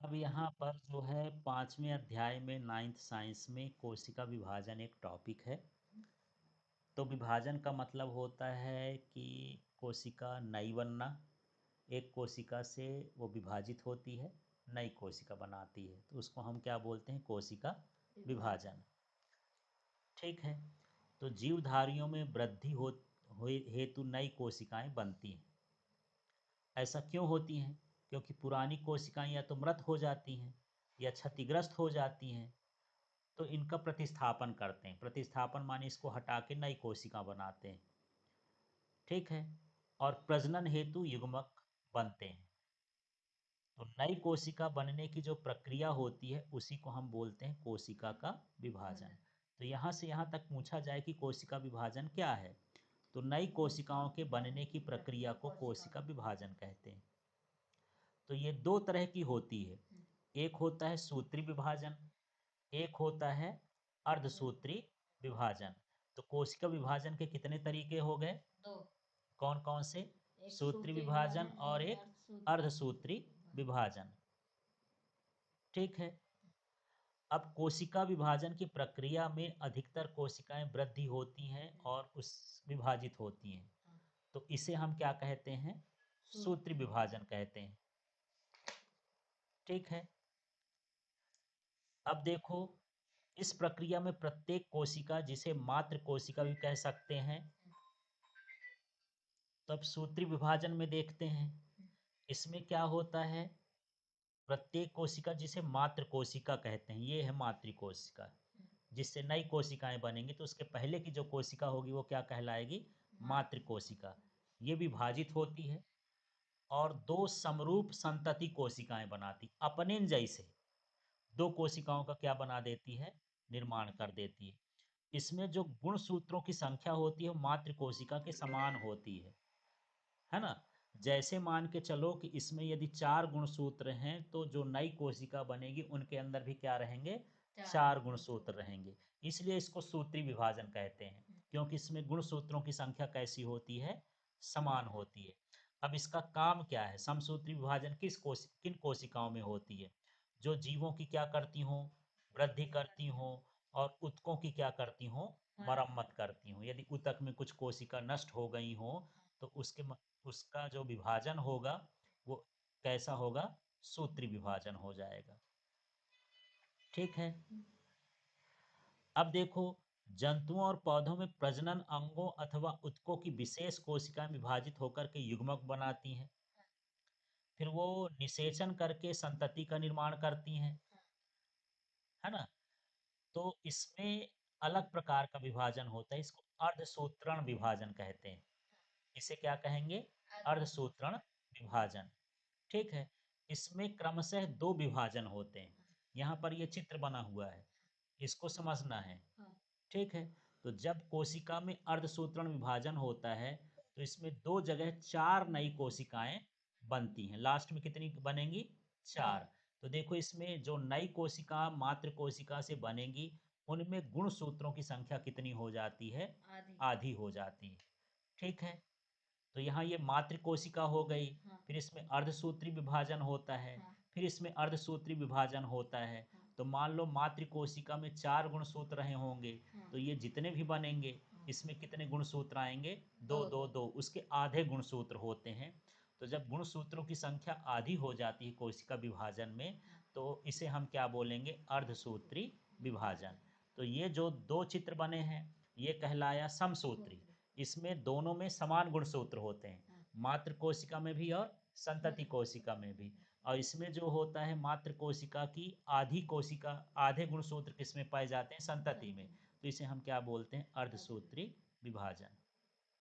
अब यहाँ पर जो है 5वें अध्याय में 9th साइंस में कोशिका विभाजन एक टॉपिक है। तो विभाजन का मतलब होता है कि कोशिका नई बनना, एक कोशिका से वो विभाजित होती है, नई कोशिका बनाती है, तो उसको हम क्या बोलते हैं? कोशिका विभाजन। ठीक है। तो जीवधारियों में वृद्धि हो हेतु नई कोशिकाएं बनती हैं। ऐसा क्यों होती हैं? क्योंकि पुरानी कोशिकाएं या तो मृत हो जाती हैं या क्षतिग्रस्त हो जाती हैं, तो इनका प्रतिस्थापन करते हैं। प्रतिस्थापन माने इसको हटा के नई कोशिका बनाते हैं। ठीक है। और प्रजनन हेतु युग्मक बनते हैं। तो नई कोशिका बनने की जो प्रक्रिया होती है उसी को हम बोलते हैं कोशिका का विभाजन। तो यहाँ से यहाँ तक पूछा जाए कि कोशिका विभाजन क्या है, तो नई कोशिकाओं के बनने की प्रक्रिया को कोशिका विभाजन कहते हैं। तो ये दो तरह की होती है, एक होता है सूत्री विभाजन, एक होता है अर्धसूत्री विभाजन। तो कोशिका विभाजन के कितने तरीके हो गए? दो। कौन कौन से? सूत्री विभाजन और एक अर्धसूत्री विभाजन। ठीक है। अब कोशिका विभाजन की प्रक्रिया में अधिकतर कोशिकाएं वृद्धि होती हैं और उस विभाजित होती हैं, तो इसे हम क्या कहते हैं? सूत्री विभाजन कहते हैं। ठीक है। अब देखो, इस प्रक्रिया में प्रत्येक कोशिका, जिसे मात्र कोशिका भी कह सकते हैं, तो अब सूत्री विभाजन में देखते हैं, इसमें क्या होता है? प्रत्येक कोशिका, जिसे मात्र कोशिका कहते हैं, ये है मातृ कोशिका। जिससे नई कोशिकाएं बनेंगी तो उसके पहले की जो कोशिका होगी वो क्या कहलाएगी? मातृ कोशिका। ये विभाजित होती है और दो समरूप संतति कोशिकाएं बनाती, अपने जैसे दो कोशिकाओं का क्या बना देती है? निर्माण कर देती है। इसमें जो गुणसूत्रों की संख्या होती है मातृ कोशिका के समान होती है ना? जैसे मान के चलो कि इसमें यदि 4 गुणसूत्र हैं, तो जो नई कोशिका बनेगी उनके अंदर भी क्या रहेंगे? 4 गुणसूत्र रहेंगे। इसलिए इसको सूत्री विभाजन कहते हैं, क्योंकि इसमें गुणसूत्रों की संख्या कैसी होती है? समान होती है। अब इसका काम क्या है? समसूत्री विभाजन किन कोशिकाओं में होती है? जो जीवों की क्या करती हों? वृद्धि करती हों, और ऊतकों की क्या करती हों? मरम्मत करती हों। यदि ऊतक में कुछ कोशिका नष्ट हो गई हों, तो उसका जो विभाजन होगा वो कैसा होगा? सूत्री विभाजन हो जाएगा। ठीक है। अब देखो, जंतुओं और पौधों में प्रजनन अंगों अथवा ऊतकों की विशेष कोशिकाएं विभाजित होकर के युग्मक बनाती हैं। फिर वो निषेचन करके संतति का निर्माण करती हैं, है ना? तो इसमें अलग प्रकार का विभाजन होता है, इसको अर्धसूत्रण विभाजन कहते हैं। इसे क्या कहेंगे? अर्धसूत्रण विभाजन। ठीक है। इसमें क्रमशः दो विभाजन होते हैं। यहाँ पर ये चित्र बना हुआ है, इसको समझना है। ठीक है। तो जब कोशिका में अर्धसूत्रण विभाजन होता है, तो इसमें दो जगह 4 नई कोशिकाएं बनती हैं। लास्ट में कितनी बनेंगी? 4। तो देखो, इसमें जो नई कोशिका मातृ कोशिका से बनेगी, उनमें गुणसूत्रों की संख्या कितनी हो जाती है? आधी हो जाती है। ठीक है। तो यहाँ ये मातृ कोशिका हो गई। फिर इसमें अर्धसूत्री विभाजन होता है। फिर इसमें अर्धसूत्री विभाजन होता है। तो मान लो मातृ कोशिका में 4 गुणसूत्र रहे होंगे, तो ये जितने भी बनेंगे, इसमें कितने गुणसूत्र आएंगे? दो दो दो, उसके आधे गुणसूत्र होते हैं। तो जब गुणसूत्रों की संख्या आधी हो जाती है कोशिका विभाजन में, तो इसे हम क्या बोलेंगे? अर्धसूत्री विभाजन। तो ये जो दो चित्र बने हैं, ये कहलाया समसूत्री। इसमें दोनों में समान गुणसूत्र होते हैं, मातृ कोशिका में भी और संतति कोशिका में भी। और इसमें जो होता है मातृ कोशिका की आधी कोशिका, आधे गुणसूत्र किसमें पाए जाते हैं? संतति में। तो इसे हम क्या बोलते हैं? अर्धसूत्री विभाजन।